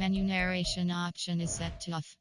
Menu narration option is set to off.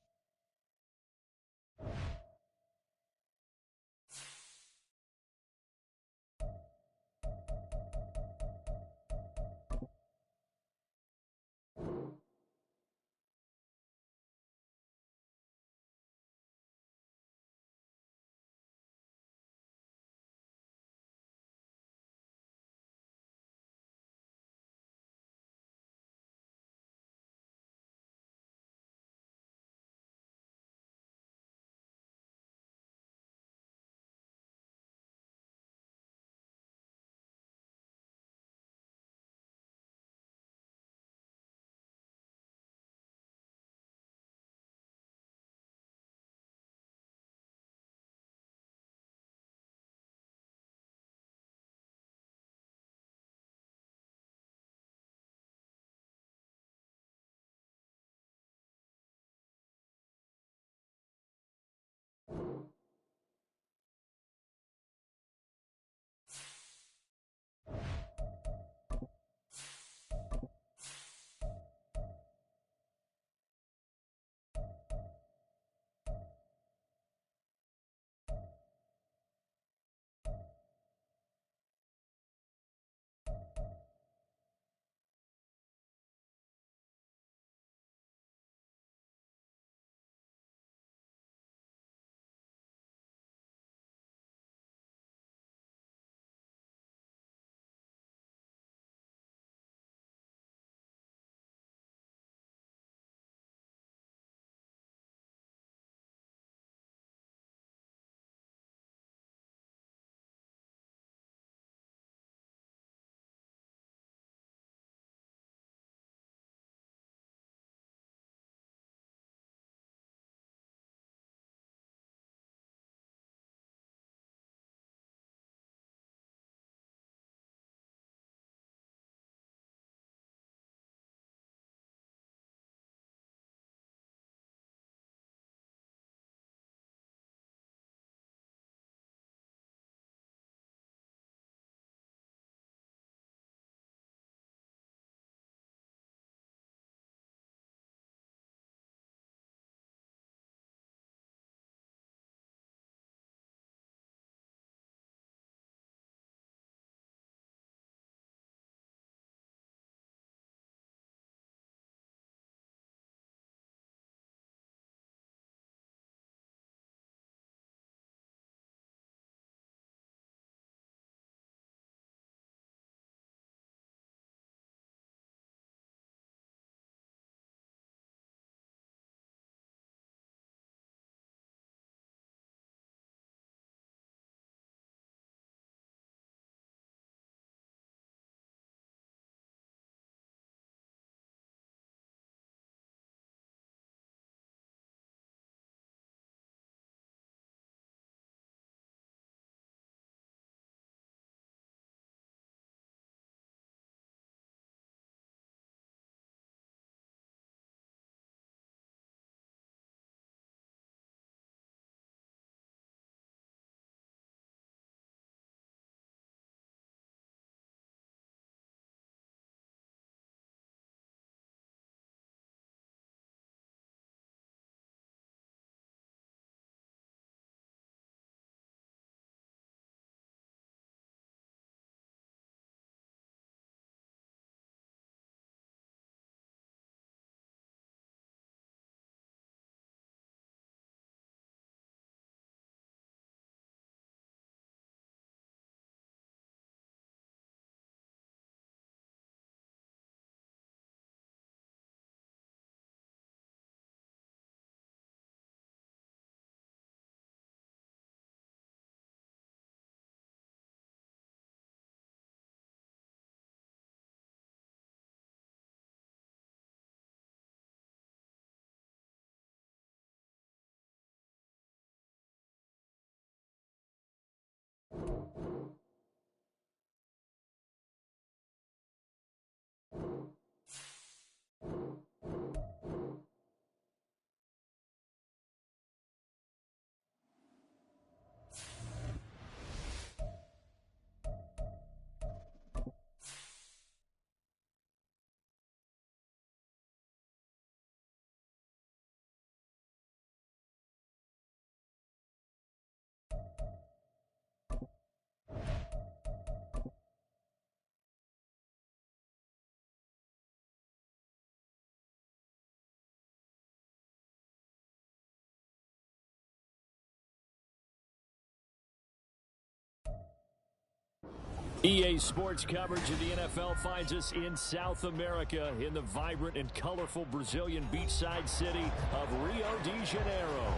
EA Sports coverage of the NFL finds us in South America in the vibrant and colorful Brazilian beachside city of Rio de Janeiro.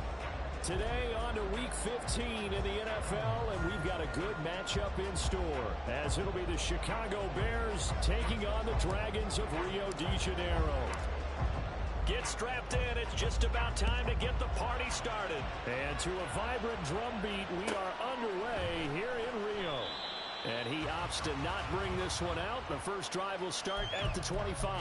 Today on to Week 15 in the NFL, and we've got a good matchup in store, as it'll be the Chicago Bears taking on the Dragons of Rio de Janeiro. Get strapped in. It's just about time to get the party started. And to a vibrant drum beat, we are underway here in Rio. And he opts to not bring this one out. The first drive will start at the 25.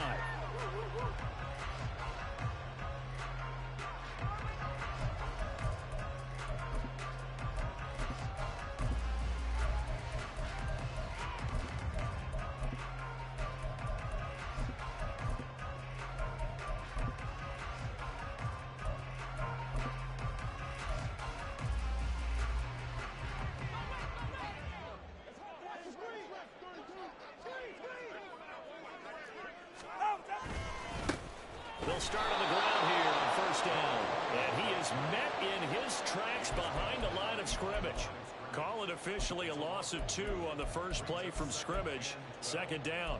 They'll start on the ground here on first down. And he is met in his tracks behind the line of scrimmage. Call it officially a loss of 2 on the first play from scrimmage. Second down.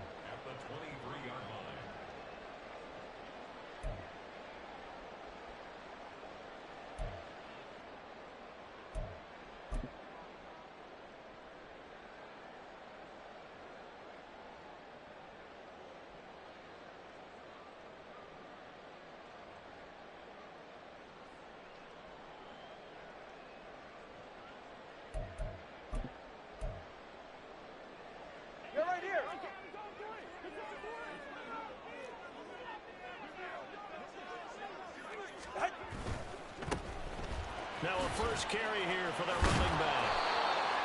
Now a first carry here for their running back.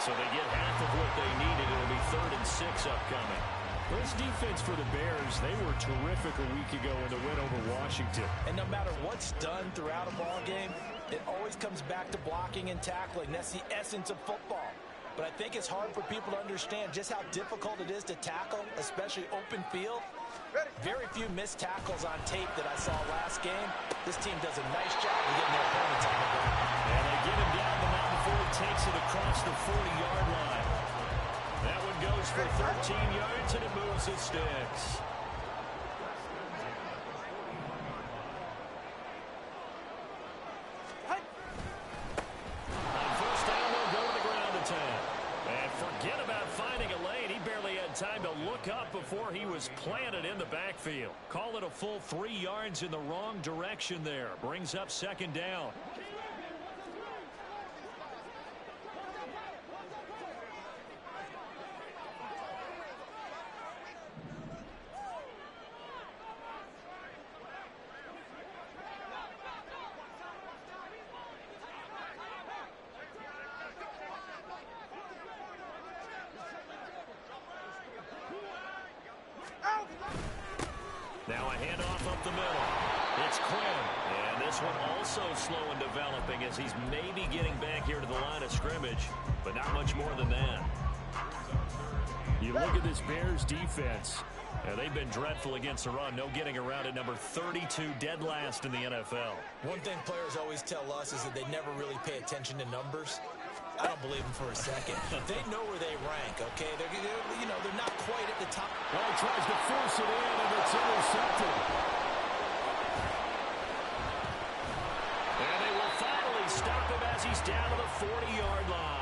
So they get half of what they needed. It'll be 3rd and 6 upcoming. This defense for the Bears, they were terrific a week ago in the win over Washington. And no matter what's done throughout a ball game, it always comes back to blocking and tackling. That's the essence of football. But I think it's hard for people to understand just how difficult it is to tackle, especially open field. Very few missed tackles on tape that I saw last game. This team does a nice job of getting their opponents on the ground. And they get him down the mountain before he takes it across the 40-yard line. That one goes for 13 yards, and it moves the sticks. On first down, they'll go to the ground attack. And forget about finding a lane. He barely had time to look up before he was planted in the backfield. Call it a full 3 yards in the wrong direction there. Brings up second down. Now a handoff up the middle. It's Quinn. And this one also slow in developing as he's maybe getting back here to the line of scrimmage, but not much more than that. You look at this Bears defense, and they've been dreadful against the run. No getting around at number 32, dead last in the NFL. One thing players always tell us is that they never really pay attention to numbers. I don't believe them for a second. They know where they rank, okay? They're not quite at the top. Well, he tries to force it in, and it's intercepted. And they will finally stop him as he's down to the 40-yard line.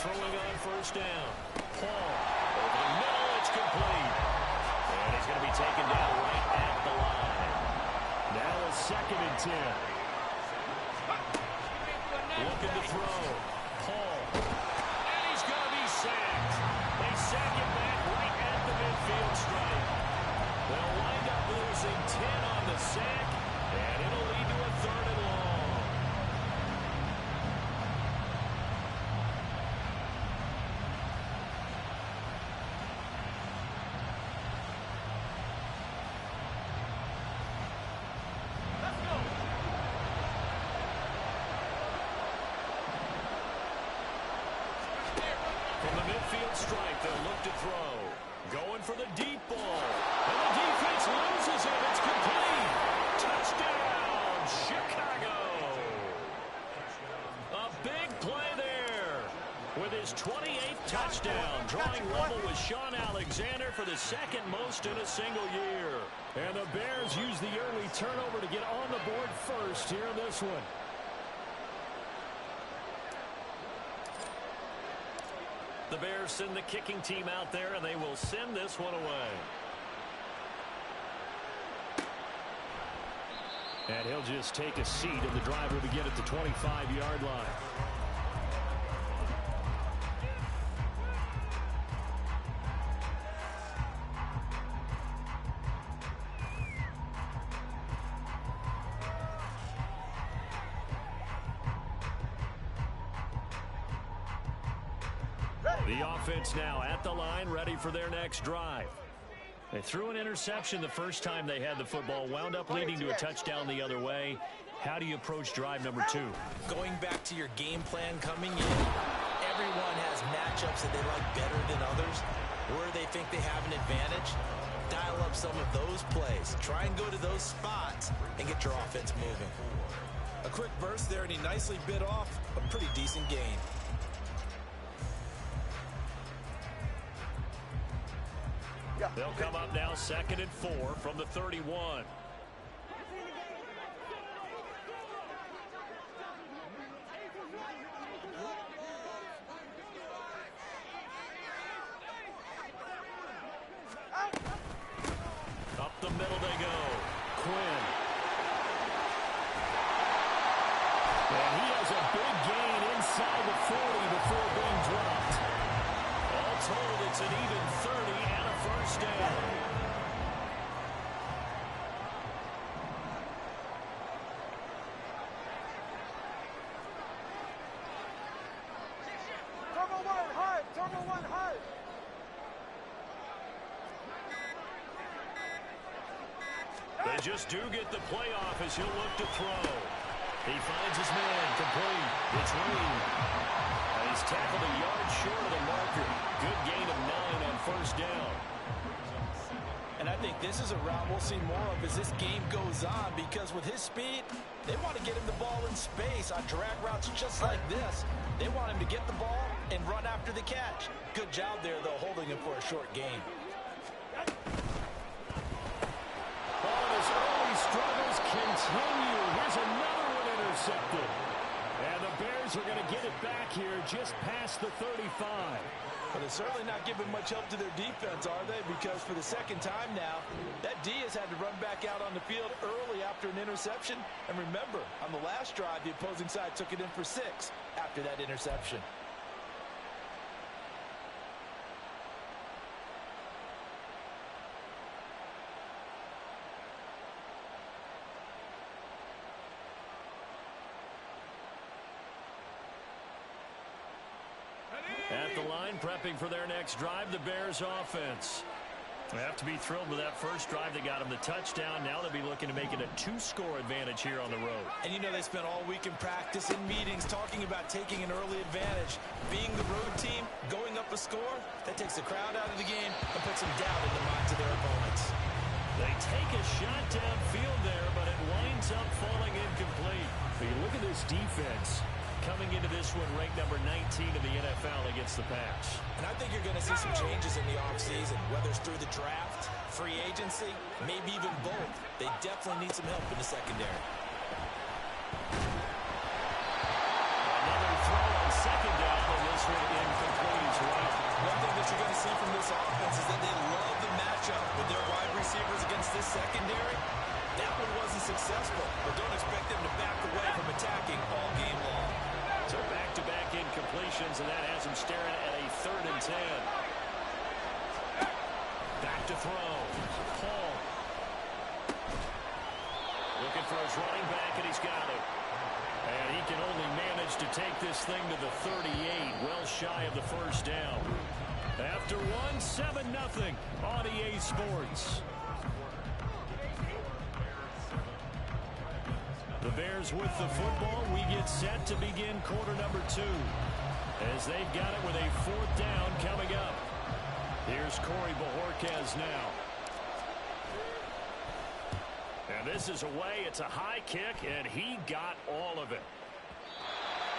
Throwing on first down. Paul over the middle. It's complete. And he's going to be taken down right at the line. Now a 2nd and 10. Looking to throw. Paul. And he's going to be sacked. They sack him back right at the midfield stripe. They'll wind up losing 10 on the sack. And it'll lead to a 3rd and long. From the midfield stripe, they'll look to throw. Going for the deep ball. And the defense loses it. It's complete. Touchdown, Chicago. A big play there. With his 28th touchdown, drawing level with Sean Alexander for the second most in a single year. And the Bears use the early turnover to get on the board first here in this one. The Bears send the kicking team out there, and they will send this one away. And he'll just take a seat, and the drive will begin at the 25-yard line. The offense now at the line, ready for their next drive. They threw an interception the first time they had the football, wound up leading to a touchdown the other way. How do you approach drive number 2? Going back to your game plan coming in, everyone has matchups that they like better than others, where they think they have an advantage. Dial up some of those plays. Try and go to those spots and get your offense moving. A quick burst there, and he nicely bit off a pretty decent gain. They'll come up now 2nd and 4 from the 31. Up the middle they go. Quinn. And he has a big gain inside the 40 before being dropped. All told, it's an even 30 and a first down. Turbo one hard. They just do get the playoff as he'll look to throw. He finds his man, complete. It's Reed. And he's tackled a yard short of the marker. Good gain of 9 on first down. And I think this is a route we'll see more of as this game goes on, because with his speed, they want to get him the ball in space on drag routes just like this. They want him to get the ball and run after the catch. Good job there, though, holding him for a short gain. Oh, his early struggles continue. Here's another one intercepted. And the Bears are going to get it back here just past the 35. But they're certainly not giving much help to their defense, are they? Because for the second time now, that D has had to run back out on the field early after an interception. And remember, on the last drive, the opposing side took it in for 6 after that interception. At the line, prepping for their next drive, the Bears offense. They have to be thrilled with that first drive that got them the touchdown. Now they'll be looking to make it a 2-score advantage here on the road. And you know they spent all week in practice, in meetings, talking about taking an early advantage. Being the road team, going up a score, that takes the crowd out of the game and puts some doubt in the minds of their opponents. They take a shot downfield there, but it winds up falling incomplete. But you look at this defense. Coming into this one, ranked number 19 in the NFL against the pass. And I think you're going to see some changes in the offseason, whether it's through the draft, free agency, maybe even both. They definitely need some help in the secondary. Another throw on second down, but this one incomplete as well. One thing that you're going to see from this offense is that they love the matchup with their wide receivers against this secondary. That one wasn't successful, but don't expect them to back away from attacking all game long. So back-to-back incompletions, and that has him staring at a 3rd and 10. Back to throw. Paul. Looking for his running back, and he's got it. And he can only manage to take this thing to the 38, well shy of the first down. After one, 7-0 on EA Sports. The Bears with the football. We get set to begin quarter number 2. as they've got it with a 4th down coming up. Here's Corey Bojorquez now. And this is away. It's a high kick, and he got all of it.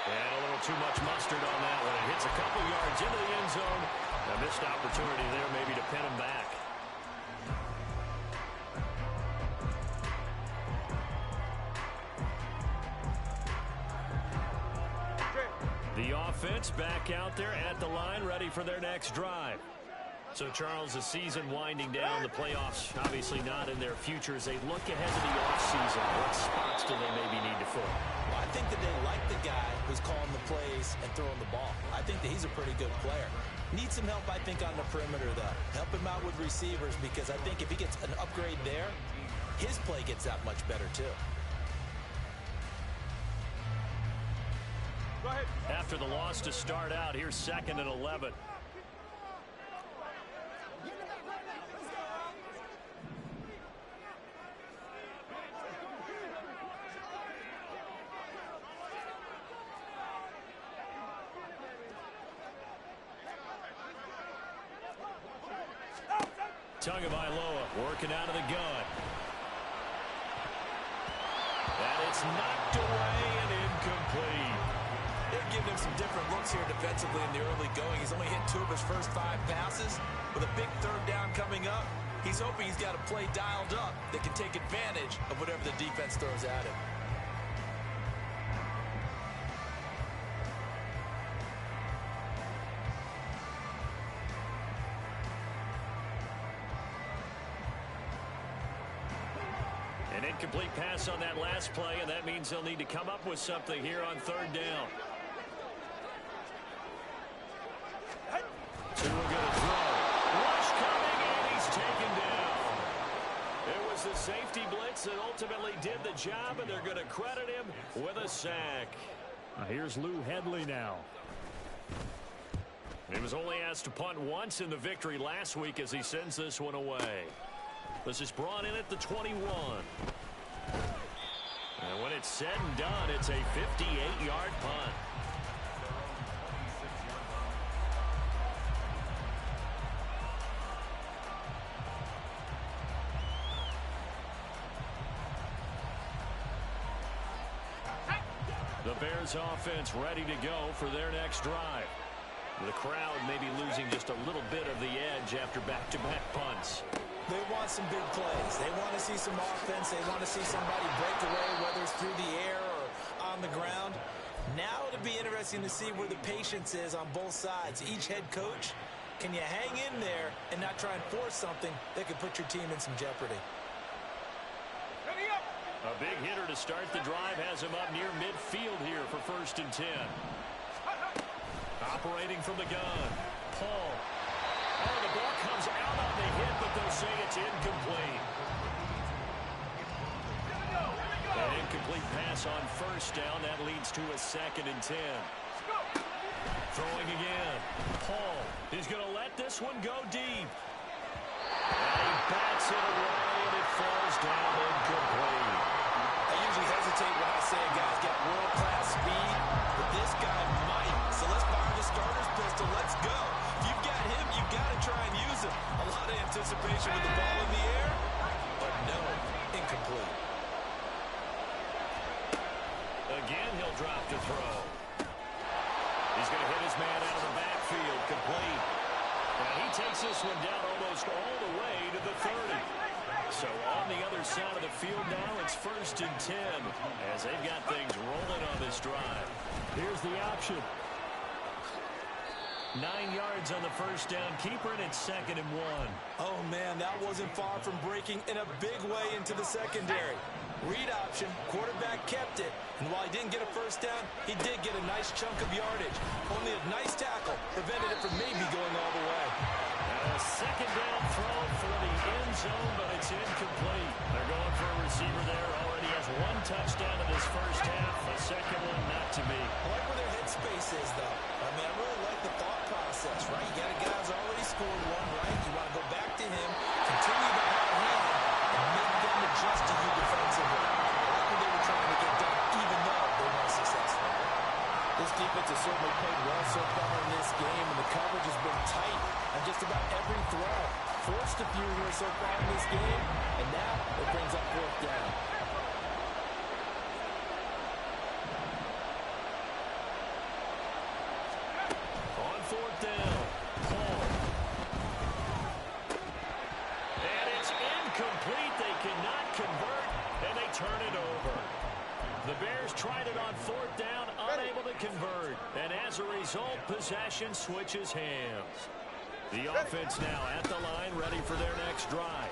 And a little too much mustard on that one. It hits a couple yards into the end zone. A missed opportunity there maybe to pin him back. The offense back out there at the line, ready for their next drive. So, Charles, the season winding down, the playoffs obviously not in their future. As they look ahead to the offseason, what spots do they maybe need to fill? Well, I think that they like the guy who's calling the plays and throwing the ball. I think that he's a pretty good player. Needs some help, I think, on the perimeter, though. Help him out with receivers, because I think if he gets an upgrade there, his play gets that much better, too. Go ahead. After the loss to start out, here's 2nd and 11. Tagovailoa working out of the gun. And it's knocked away and incomplete. They're giving him some different looks here defensively in the early going. He's only hit 2 of his first 5 passes. With a big 3rd down coming up, he's hoping he's got a play dialed up that can take advantage of whatever the defense throws at him. An incomplete pass on that last play, and that means they'll need to come up with something here on 3rd down. Tua gonna throw. Rush coming, and he's taken down. It was the safety blitz that ultimately did the job, and they're going to credit him with a sack. Here's Lou Hedley now. He was only asked to punt once in the victory last week as he sends this one away. This is brought in at the 21. And when it's said and done, it's a 58-yard punt. The Bears offense ready to go for their next drive. The crowd may be losing just a little bit of the edge after back-to-back punts. They want some big plays. They want to see some offense. They want to see somebody break away, whether it's through the air or on the ground. Now it'll be interesting to see where the patience is on both sides. Each head coach, can you hang in there and not try and force something that could put your team in some jeopardy? A big hitter to start the drive has him up near midfield here for 1st and 10. Operating from the gun. Paul. Oh, the ball comes out on the hit, but they'll say it's incomplete. An incomplete pass on 1st down. That leads to a 2nd and 10. Throwing again. Paul. He's going to let this one go deep. And he bats it away, and it falls down incomplete. I usually hesitate when I say a guy's got world-class speed, but this guy might. So let's fire the starter's pistol. Let's go. If you've got him, you've got to try and use him. A lot of anticipation with the ball in the air, but no, incomplete. Again, he'll drop to throw. He's going to hit his man out of the backfield, complete. And he takes this one down almost all the way to the 30. So on the other side of the field now, it's 1st and 10 as they've got things rolling on this drive. Here's the option. 9 yards on the 1st down. Keeper, and it's 2nd and 1. Oh, man, that wasn't far from breaking in a big way into the secondary. Read option, quarterback kept it, and while he didn't get a 1st down, he did get a nice chunk of yardage. Only a nice tackle prevented it from maybe going all the way. A 2nd down throw for the end zone, but it's incomplete. They're going for a receiver there. Already has 1 touchdown in this 1st half. A 2nd one not to be. I like where their headspace is, though. I mean, I really like the thought process, right? You got a guy who's already scored 1, right? You want to go back to him, continue the hot hand, and make them adjust to you defensively. I like what they were trying to get done, even though they weren't successful. This defense has certainly played well so far. just about every throw. Forced a few here so far in this game, and now it brings up fourth down. On fourth down, Paul. And it's incomplete. They cannot convert, and they turn it over. The Bears tried it on fourth down, unable to convert. And as a result, possession switches hands. The offense now at the line, ready for their next drive.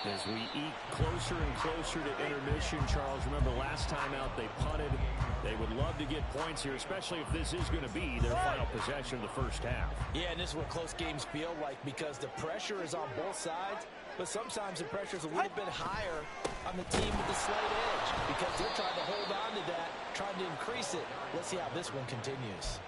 As we eke closer and closer to intermission, Charles, remember last time out they punted. They would love to get points here, especially if this is going to be their final possession of the first half. Yeah, and this is what close games feel like because the pressure is on both sides, but sometimes the pressure is a little bit higher on the team with the slight edge because they're trying to hold on to that, trying to increase it. Let's see how this one continues.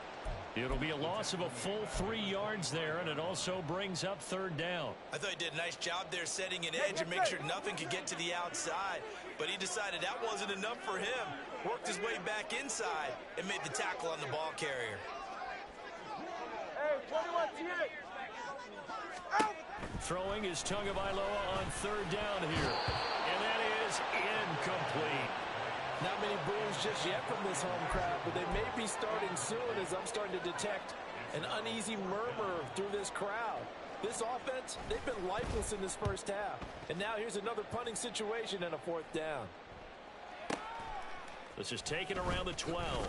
It'll be a loss of a full 3 yards there, and it also brings up third down. I thought he did a nice job there setting an edge and make sure nothing could get to the outside, but he decided that wasn't enough for him. Worked his way back inside and made the tackle on the ball carrier. Hey, 21 Out. Throwing is Tagovailoa on third down here, and that is incomplete. Not many boos just yet from this home crowd, but they may be starting soon as I'm starting to detect an uneasy murmur through this crowd. This offense, they've been lifeless in this first half. And now here's another punting situation and a fourth down. This is taken around the 12.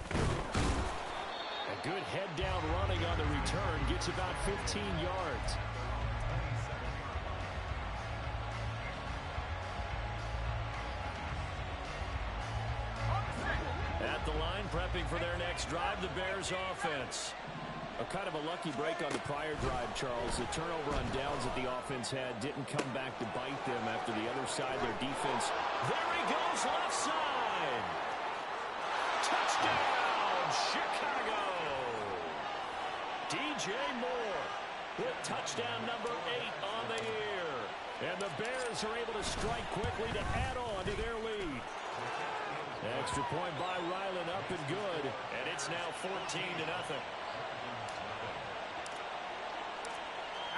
A good head down running on the return, gets about 15 yards. At the line, prepping for their next drive, the Bears offense. A kind of a lucky break on the prior drive, Charles. The turnover on downs that the offense had didn't come back to bite them after the other side, their defense. There he goes, left side. Touchdown, Chicago. DJ Moore with touchdown number 8 on the year. And the Bears are able to strike quickly to add on to their lead. Extra point by Ryland, up and good. And it's now 14-0.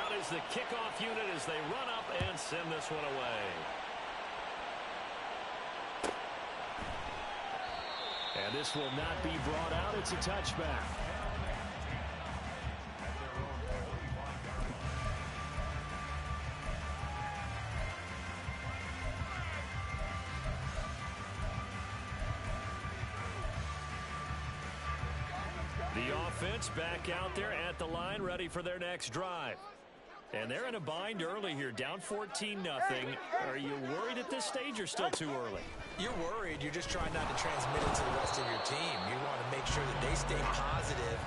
Out is the kickoff unit as they run up and send this one away. And this will not be brought out. It's a touchback. The offense back out there at the line, ready for their next drive. And they're in a bind early here, down 14-0. Are you worried at this stage or still too early? You're worried. You're just trying not to transmit it to the rest of your team. You want to make sure that they stay positive.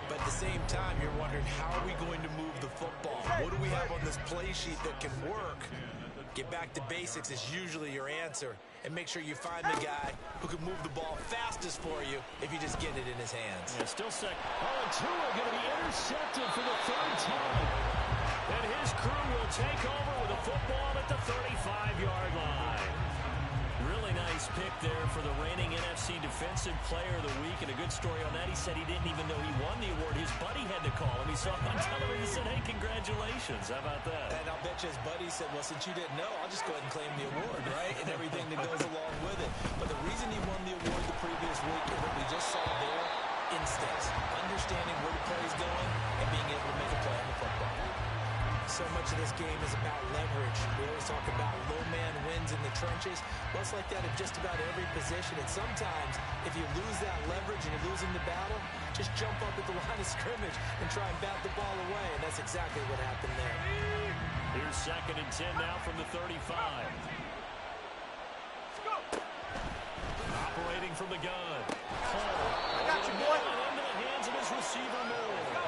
But at the same time, you're wondering, how are we going to move the football? What do we have on this play sheet that can work? Get back to basics is usually your answer. And make sure you find the guy who can move the ball fastest for you if you just get it in his hands. Yeah, still second. Oh, and Tua going to be intercepted for the third time. And his crew will take over with a football at the 35-yard line. Really nice pick there for the reigning NFC Defensive Player of the Week. And a good story on that. He said he didn't even know he won the award. His buddy had to call him. He saw him on television. He said, hey, congratulations. How about that? And I'll bet you his buddy said, well, since you didn't know, I'll just go ahead and claim the award, right? And everything that goes along with it. But the reason he won the award the previous week is what we just saw there, instincts. Understanding where the play is going and being able to make a play on the football. So much of this game is about leverage. We always talk about low man wins in the trenches. Well, it's like that in just about every position. And sometimes, if you lose that leverage and you're losing the battle, just jump up at the line of scrimmage and try and bat the ball away. And that's exactly what happened there. Here's 2nd and 10 now from the 35. Operating from the gun. I got you, boy. Into the hands of his receiver, Moore.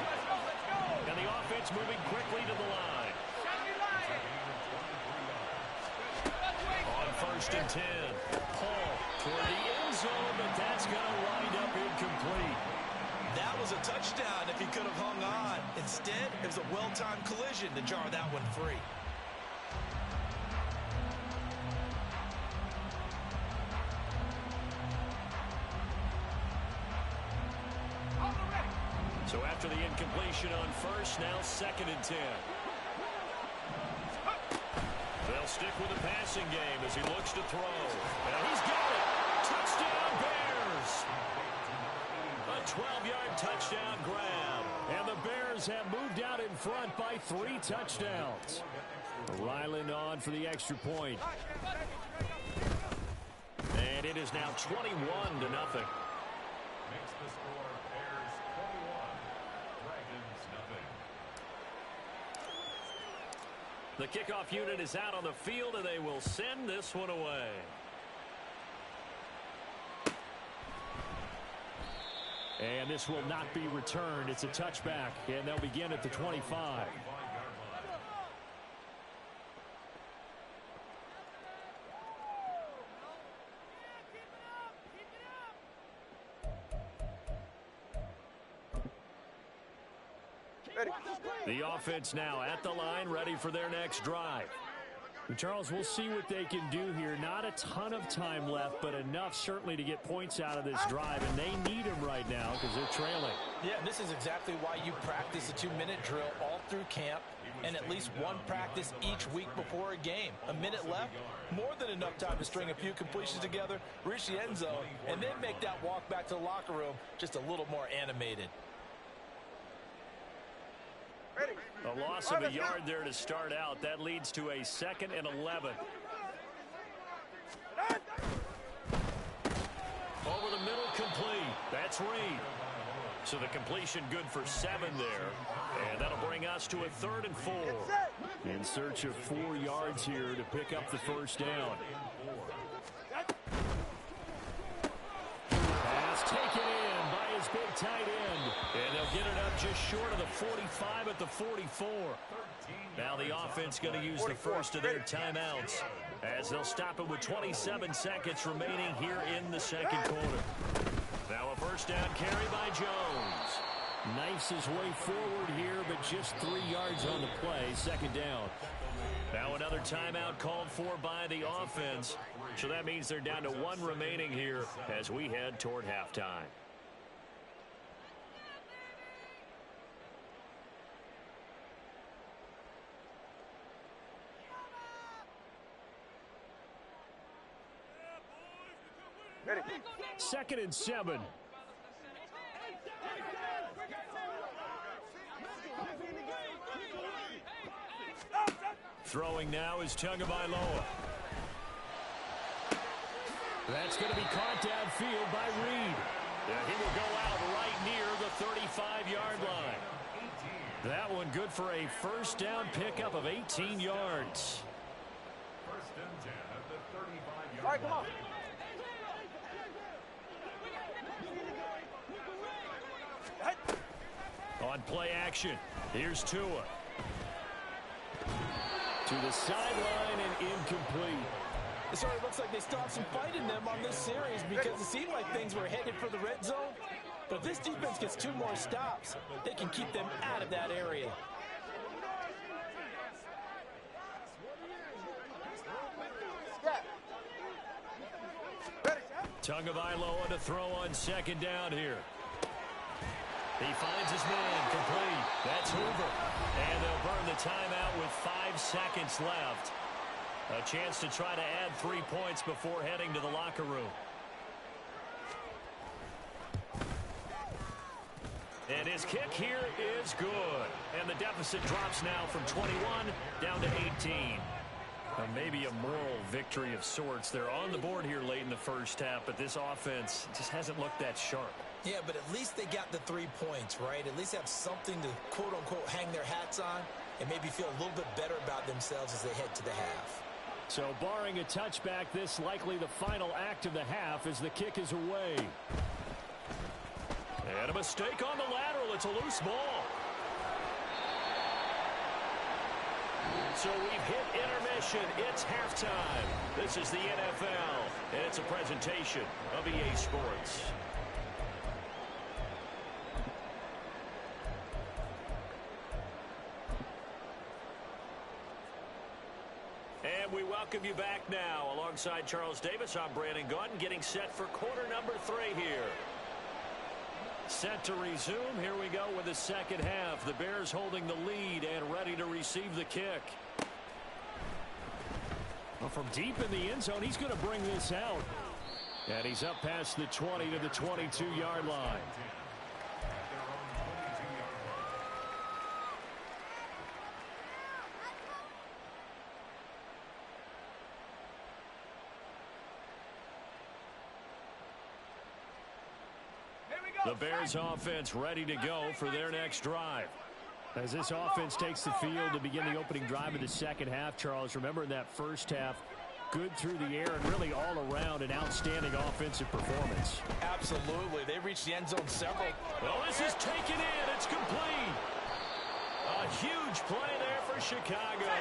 And the offense moving quickly to the line. On 1st and 10. Paul toward the end zone, but that's going to wind up incomplete. That was a touchdown if he could have hung on. Instead, it was a well-timed collision to jar that one free. So After the incompletion on first, now 2nd and 10. They'll stick with the passing game as he looks to throw. And he's got it. Touchdown, Bears. A 12-yard touchdown grab. And the Bears have moved out in front by 3 touchdowns. Ryland on for the extra point. And it is now 21-0. Makes the score Bears 21, Dragons nothing. The kickoff unit is out on the field, and they will send this one away. And this will not be returned. It's a touchback, and they'll begin at the 25. The offense now at the line, ready for their next drive. Charles, we'll see what they can do here. Not a ton of time left, but enough certainly to get points out of this drive, and they need them right now because they're trailing. Yeah, and this is exactly why you practice a 2-minute drill all through camp and at least one practice each week before a game. A minute left, more than enough time to string a few completions together, reach the end zone, and then make that walk back to the locker room just a little more animated. A loss of a yard there to start out. That leads to a 2nd and 11. Over the middle, complete. That's Reed. So the completion good for 7 there. And that'll bring us to a 3rd and 4. In search of 4 yards here to pick up the first down. Pass taken in by his big tight end. And they'll get it up just short of the 45 at the 44. Now the offense going to use the first of their timeouts as they'll stop it with 27 seconds remaining here in the 2nd quarter. Now a first down carry by Jones. Knifes his way forward here, but just 3 yards on the play. 2nd down. Now another timeout called for by the offense. So that means they're down to 1 remaining here as we head toward halftime. Ready. 2nd and 7. Throwing now is Tagovailoa. That's going to be caught downfield by Reed. Yeah, he will go out right near the 35-yard line. That one good for a first down pickup of 18 yards. 1st and 10 at the 35-yard All right, come on. On play action, here's Tua. To the sideline and incomplete. It sort of looks like they still have some fight in them on this series because it seemed like things were headed for the red zone. But if this defense gets 2 more stops, they can keep them out of that area. Tagovailoa to throw on 2nd down here. He finds his man, complete. That's Hoover. And they'll burn the timeout with 5 seconds left. A chance to try to add 3 points before heading to the locker room. And his kick here is good. And the deficit drops now from 21 down to 18. Maybe a moral victory of sorts. They're on the board here late in the first half, but this offense just hasn't looked that sharp. Yeah, but at least they got the 3 points, right? At least have something to, quote-unquote, hang their hats on and maybe feel a little bit better about themselves as they head to the half. So barring a touchback, this likely the final act of the half as the kick is away. And a mistake on the lateral. It's a loose ball. So we've hit intermission. It's halftime. This is the NFL, and it's a presentation of EA Sports. And we welcome you back now. Alongside Charles Davis, I'm Brandon Gautin, getting set for quarter number 3 here. Set to resume. Here we go with the second half. The Bears holding the lead and ready to receive the kick. Well, from deep in the end zone, he's going to bring this out. And he's up past the 20 to the 22-yard line. The Bears offense ready to go for their next drive. As this offense takes the field to begin the opening drive of the second half, Charles, remember in that first half, good through the air and really all around an outstanding offensive performance. Absolutely. They reached the end zone several. Well, this is taken in. It's complete. A huge play there for Chicago.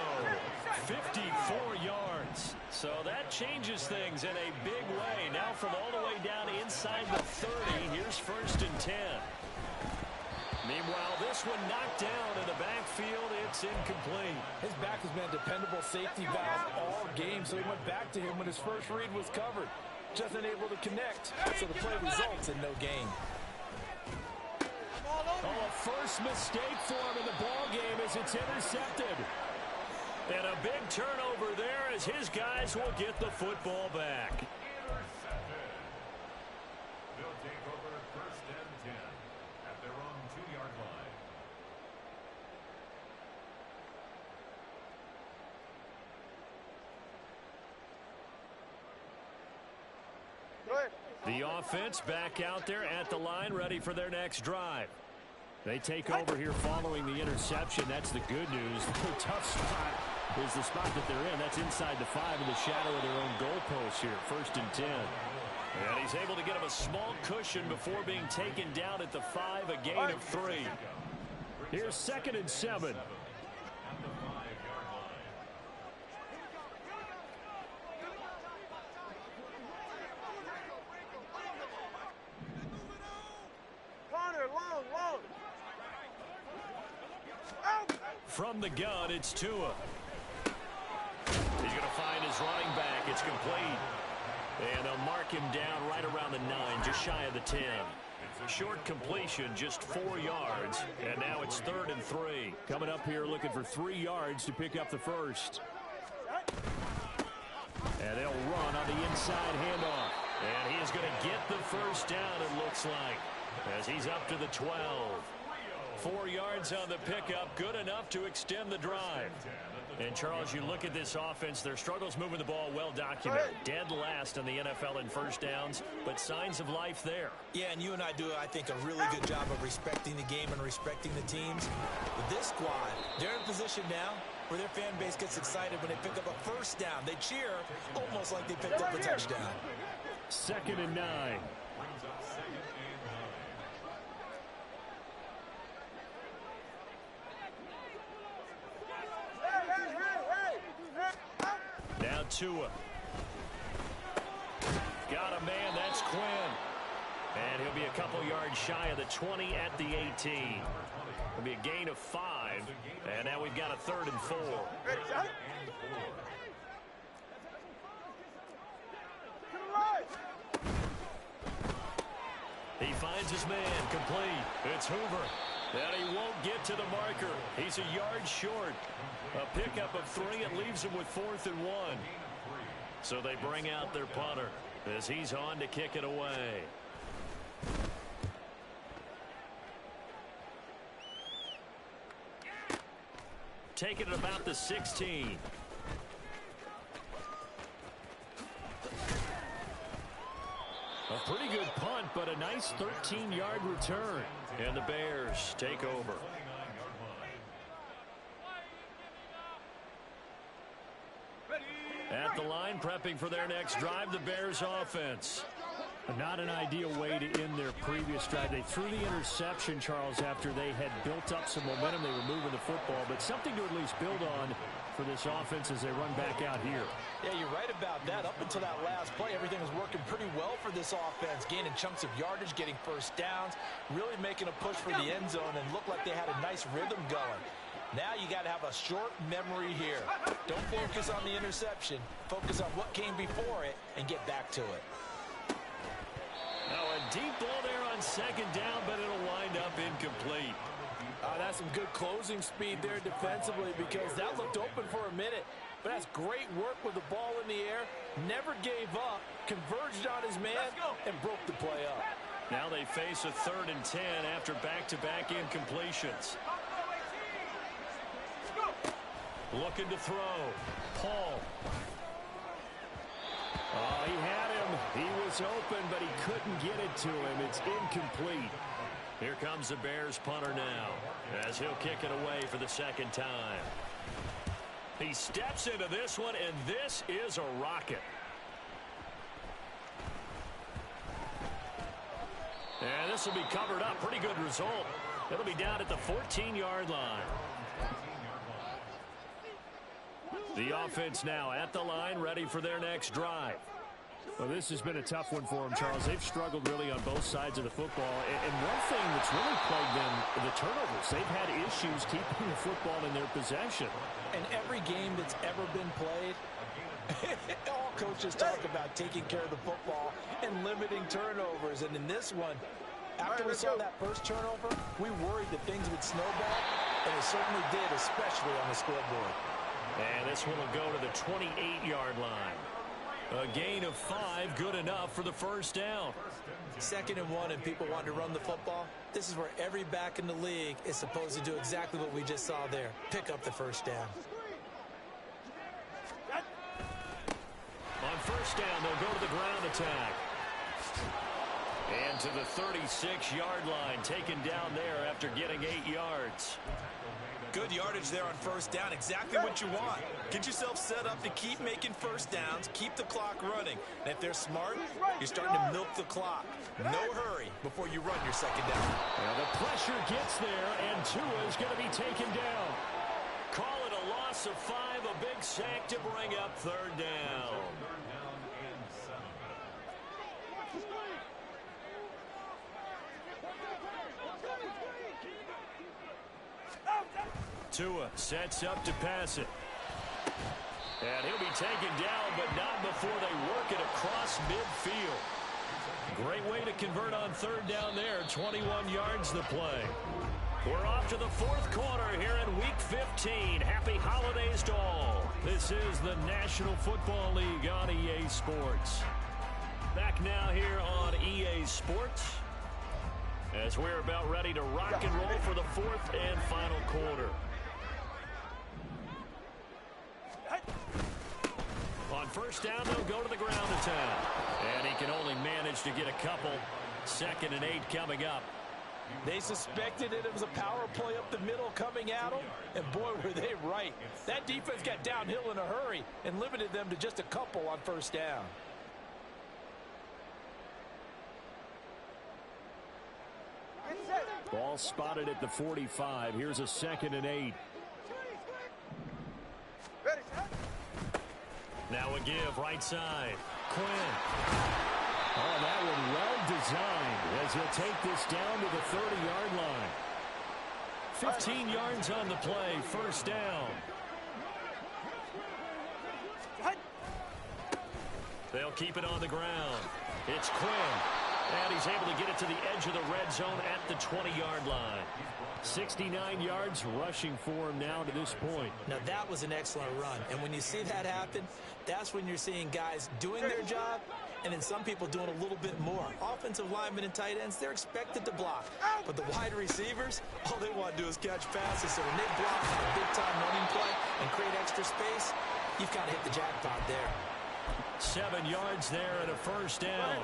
54 yards. So that changes things in a big way. Now from all the way down inside the 30, here's 1st and 10. Meanwhile, this one knocked down in the backfield. It's incomplete. His back has been a dependable safety valve all game, so he went back to him when his first read was covered. Just unable to connect, so the play results in no gain. Oh, a first mistake for him in the ball game as it's intercepted. And a big turnover there as his guys will get the football back. Intercepted. They'll take over 1st and 10 at their own 2-yard line. Go ahead. The offense back out there at the line, ready for their next drive. They take over here following the interception. That's the good news. The tough spot is the spot that they're in. That's inside the 5 in the shadow of their own goalpost here. 1st and 10. And he's able to get him a small cushion before being taken down at the 5, a gain of 3. Here's 2nd and 7. At the 5-yard line. Corner, long, long. Out. From the gun, it's Tua. He's going to find his running back. It's complete. And they'll mark him down right around the 9, just shy of the 10. Short completion, just 4 yards. And now it's 3rd and 3. Coming up here looking for 3 yards to pick up the first. And they'll run on the inside handoff. And he is going to get the first down, it looks like, as he's up to the 12. 4 yards on the pickup, good enough to extend the drive. And, Charles, you look at this offense, their struggles moving the ball well documented. Dead last in the NFL in first downs, but signs of life there. Yeah, and you and I do, I think, a really good job of respecting the game and respecting the teams. But this squad, they're in a position now where their fan base gets excited when they pick up a first down. They cheer almost like they picked up a touchdown. 2nd and 9. Brings up 2nd and 9. Now Tua. Got a man, that's Quinn. And he'll be a couple yards shy of the 20 at the 18. It'll be a gain of 5. And now we've got a 3rd and 4. Ready, shot. He finds his man, complete. It's Hoover. And he won't get to the marker. He's a yard short. A pickup of 3. It leaves him with 4th and 1. So they bring out their punter as he's on to kick it away. Taking it about the 16. A pretty good punt, but a nice 13-yard return. And the Bears take over. At the line, prepping for their next drive, the Bears offense. Not an ideal way to end their previous drive. They threw the interception, Charles, after they had built up some momentum. They were moving the football, but something to at least build on for this offense as they run back out here. Yeah, you're right about that. Up until that last play, everything was working pretty well for this offense, gaining chunks of yardage, getting first downs, really making a push for the end zone, and looked like they had a nice rhythm going. Now you got to have a short memory here. Don't focus on the interception. Focus on what came before it and get back to it. Now a deep ball there on second down, but it'll wind up incomplete. That's some good closing speed there defensively, because that looked open for a minute. But that's great work with the ball in the air. Never gave up, converged on his man, and broke the play up. Now they face a 3rd and 10 after back-to-back incompletions. Looking to throw. Paul. Oh, he had him. He was open, but he couldn't get it to him. It's incomplete. Here comes the Bears punter now, as he'll kick it away for the second time. He steps into this one, and this is a rocket. And this will be covered up. Pretty good result. It'll be down at the 14-yard line. The offense now at the line, ready for their next drive. Well, this has been a tough one for them, Charles. They've struggled really on both sides of the football. And one thing that's really plagued them, the turnovers. They've had issues keeping the football in their possession. And every game that's ever been played, all coaches talk about taking care of the football and limiting turnovers. And in this one, after we saw that first turnover, we worried that things would snowball, and it certainly did, especially on the scoreboard. And this one will go to the 28-yard line. A gain of 5, good enough for the first down. 2nd and 1, and people want to run the football. This is where every back in the league is supposed to do exactly what we just saw there. Pick up the first down. On first down, they'll go to the ground attack. And to the 36-yard line, taken down there after getting 8 yards. Good yardage there on first down. Exactly what you want. Get yourself set up to keep making first downs, keep the clock running. And if they're smart, you're starting to milk the clock. No hurry before you run your second down. Well, the pressure gets there, and Tua is going to be taken down. Call it a loss of 5, a big sack to bring up 3rd down. Tua sets up to pass it. And he'll be taken down, but not before they work it across midfield. Great way to convert on 3rd down there. 21 yards the play. We're off to the 4th quarter here in Week 15. Happy holidays to all. This is the National Football League on EA Sports. Back now here on EA Sports, as we're about ready to rock and roll for the 4th and final quarter. On first down, they'll go to the ground attack. And he can only manage to get a couple. 2nd and 8 coming up. They suspected it was a power play up the middle coming at them, and boy, were they right. That defense got downhill in a hurry and limited them to just a couple on first down. Ball spotted at the 45. Here's a 2nd and 8. Now a give right side. Quinn. Oh, that one well designed as he'll take this down to the 30-yard line. 15 yards on the play. First down. They'll keep it on the ground. It's Quinn. And he's able to get it to the edge of the red zone at the 20-yard line. 69 yards rushing for him now to this point. Now that was an excellent run, and when you see that happen, that's when you're seeing guys doing their job, and then some people doing a little bit more. Offensive linemen and tight ends, they're expected to block, but the wide receivers, all they want to do is catch passes. So when they block on a big-time running play and create extra space, you've kind of hit the jackpot there. 7 yards there and a first down.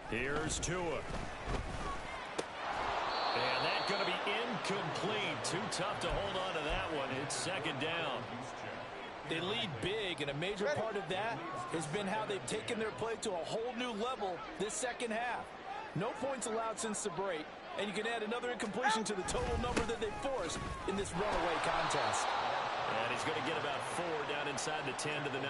Here's Tua. And that's going to be incomplete. Too tough to hold on to that one. It's 2nd down. They lead big, and a major part of that has been how they've taken their play to a whole new level this second half. No points allowed since the break, and you can add another incompletion to the total number that they forced in this runaway contest. And he's going to get about 4 down inside the 10 to the 9.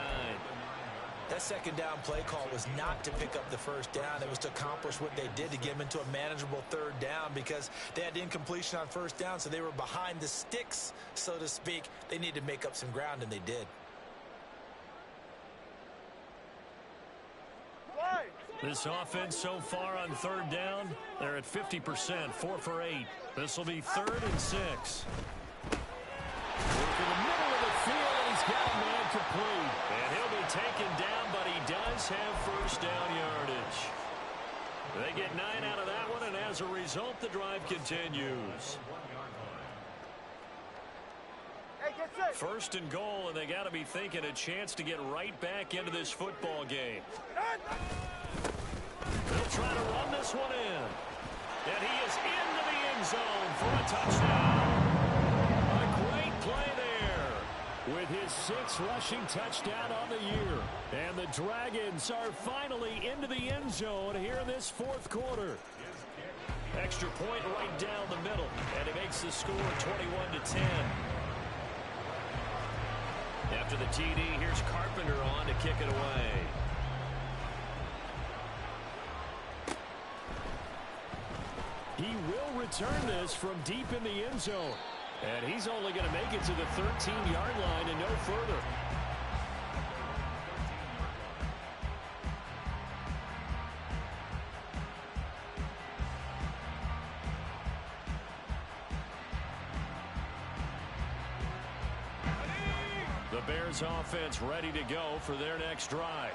That second down play call was not to pick up the first down. It was to accomplish what they did to get them into a manageable third down because they had incompletion on first down, so they were behind the sticks, so to speak. They needed to make up some ground, and they did. This offense so far on third down, they're at 50%, 4 for 8. This will be 3rd and 6. Work in the middle of the field, and he's got a man complete. And he'll be taken down, but he does have first down yardage. They get 9 out of that one, and as a result, the drive continues. 1st and goal, and they got to be thinking a chance to get right back into this football game. They'll try to run this one in. And he is into the end zone for a touchdown. A great play there with his 6th rushing touchdown on the year. And the Dragons are finally into the end zone here in this 4th quarter. Extra point right down the middle, and it makes the score 21-10. After the TD, here's Carpenter on to kick it away. He will return this from deep in the end zone. And he's only going to make it to the 13-yard line and no further. The Bears offense ready to go for their next drive.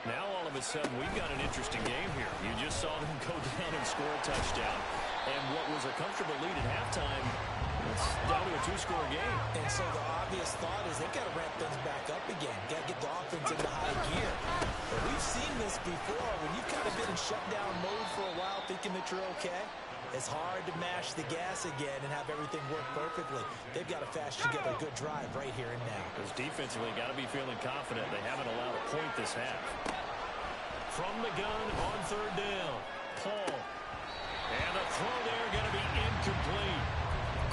Now all of a sudden we've got an interesting game here. You just saw them go down and score a touchdown. And what was a comfortable lead at halftime, it's down to a 2-score game. And so the obvious thought is they've got to ramp things back up again. Got to get the offense into high gear. But we've seen this before. When you've kind of been in shutdown mode for a while thinking that you're okay, it's hard to mash the gas again and have everything work perfectly. They've got to fashion together a good drive right here and now. Because defensively, got to be feeling confident. They haven't allowed a point this half. From the gun on 3rd down, Paul. And the throw there going to be incomplete.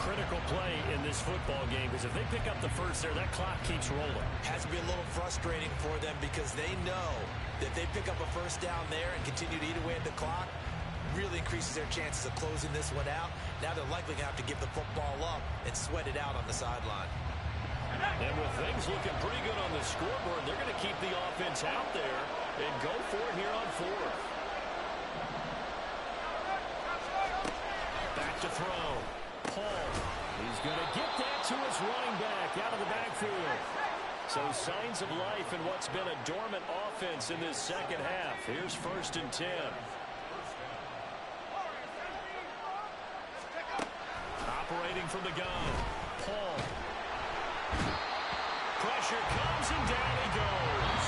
Critical play in this football game because if they pick up the first there, that clock keeps rolling. Has to be a little frustrating for them because they know that if they pick up a first down there and continue to eat away at the clock, really increases their chances of closing this one out. Now they're likely going to have to give the football up and sweat it out on the sideline. And with things looking pretty good on the scoreboard, they're going to keep the offense out there and go for it here on 4th. Back to throw. Paul. He's going to get that to his running back out of the backfield. So signs of life in what's been a dormant offense in this second half. Here's 1st and 10. Operating from the gun. Paul. Pressure comes and down he goes.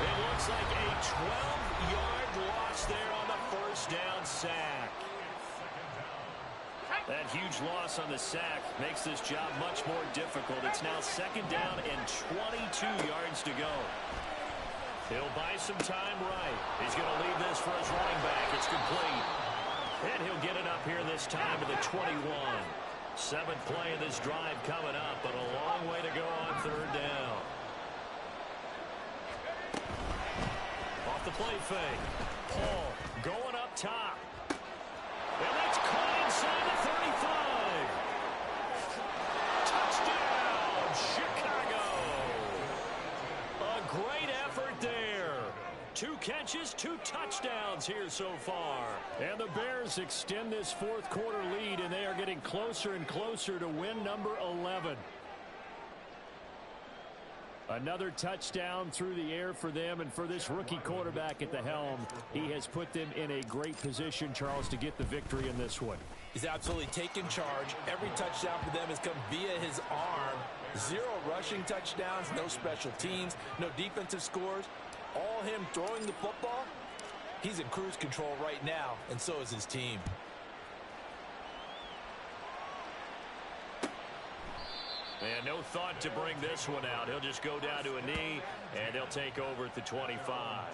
It looks like a 12-yard loss there on the first down sack. That huge loss on the sack makes this job much more difficult. It's now 2nd down and 22 yards to go. He'll buy some time right. He's going to leave this for his running back. It's complete. And he'll get it up here this time to the 21. 7th play of this drive coming up, but a long way to go on 3rd down. Off the play fake. Paul going up top. And that's caught inside the 35. Touchdown, Chicago. A great effort there. 2 catches, 2 touchdowns here so far. And the Bears extend this 4th quarter lead, and they are getting closer and closer to win number 11. Another touchdown through the air for them, and for this rookie quarterback at the helm, he has put them in a great position, Charles, to get the victory in this one. He's absolutely taken charge. Every touchdown for them has come via his arm. 0 rushing touchdowns, no special teams, no defensive scores. All him throwing the football. He's in cruise control right now, and so is his team. And no thought to bring this one out. He'll just go down to a knee, and they'll take over at the 25.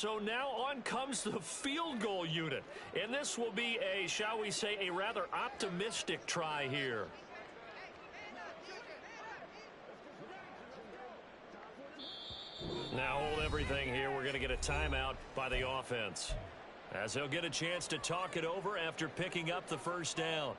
So now on comes the field goal unit. And this will be a, shall we say, a rather optimistic try here. Now hold everything here. We're going to get a timeout by the offense, as they'll get a chance to talk it over after picking up the first down.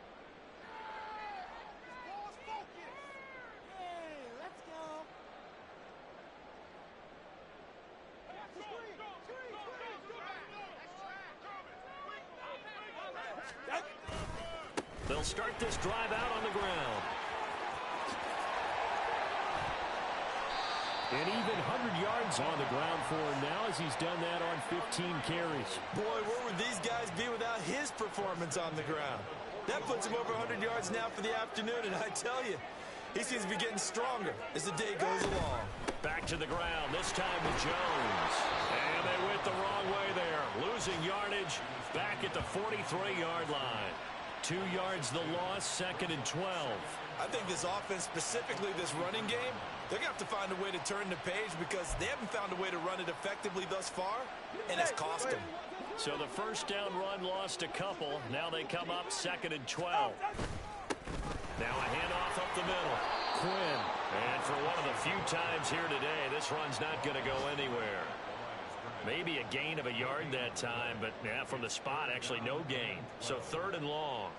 They'll start this drive out on the ground. And even 100 yards on the ground for him now, as he's done that on 15 carries. Boy, where would these guys be without his performance on the ground? That puts him over 100 yards now for the afternoon, and I tell you, he seems to be getting stronger as the day goes along. Back to the ground, this time with Jones. And they went the wrong way there. Losing yardage back at the 43-yard line. 2 yards the loss, 2nd and 12. I think this offense, specifically this running game, they're going to have to find a way to turn the page because they haven't found a way to run it effectively thus far, and it's cost them. So the first down run lost a couple. Now they come up 2nd and 12. Now a handoff up the middle. Quinn. And for one of the few times here today, this run's not going to go anywhere. Maybe a gain of a yard that time, but yeah, from the spot, actually no gain. So 3rd and long.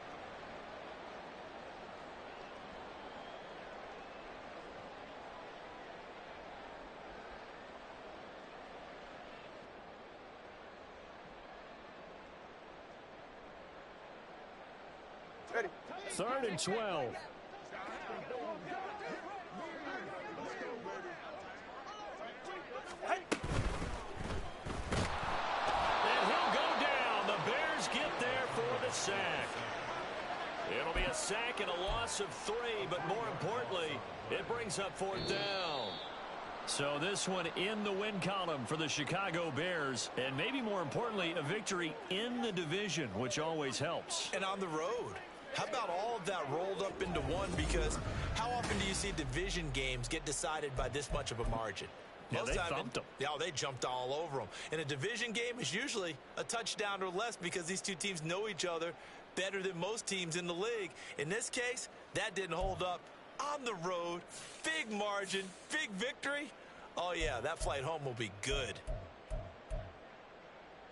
Ready. 3rd and 12. Sack. It'll be a sack and a loss of 3, but more importantly, it brings up 4th down. So this one in the win column for the Chicago Bears, and maybe more importantly, a victory in the division, which always helps. And on the road. How about all of that rolled up into one? Because how often do you see division games get decided by this much of a margin? Yeah, they thumped them. Yeah, they jumped all over them. And a division game is usually a touchdown or less because these two teams know each other better than most teams in the league. In this case, that didn't hold up. On the road, big margin, big victory. Oh, yeah, that flight home will be good.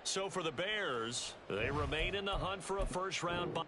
So for the Bears, they remain in the hunt for a first-round bye.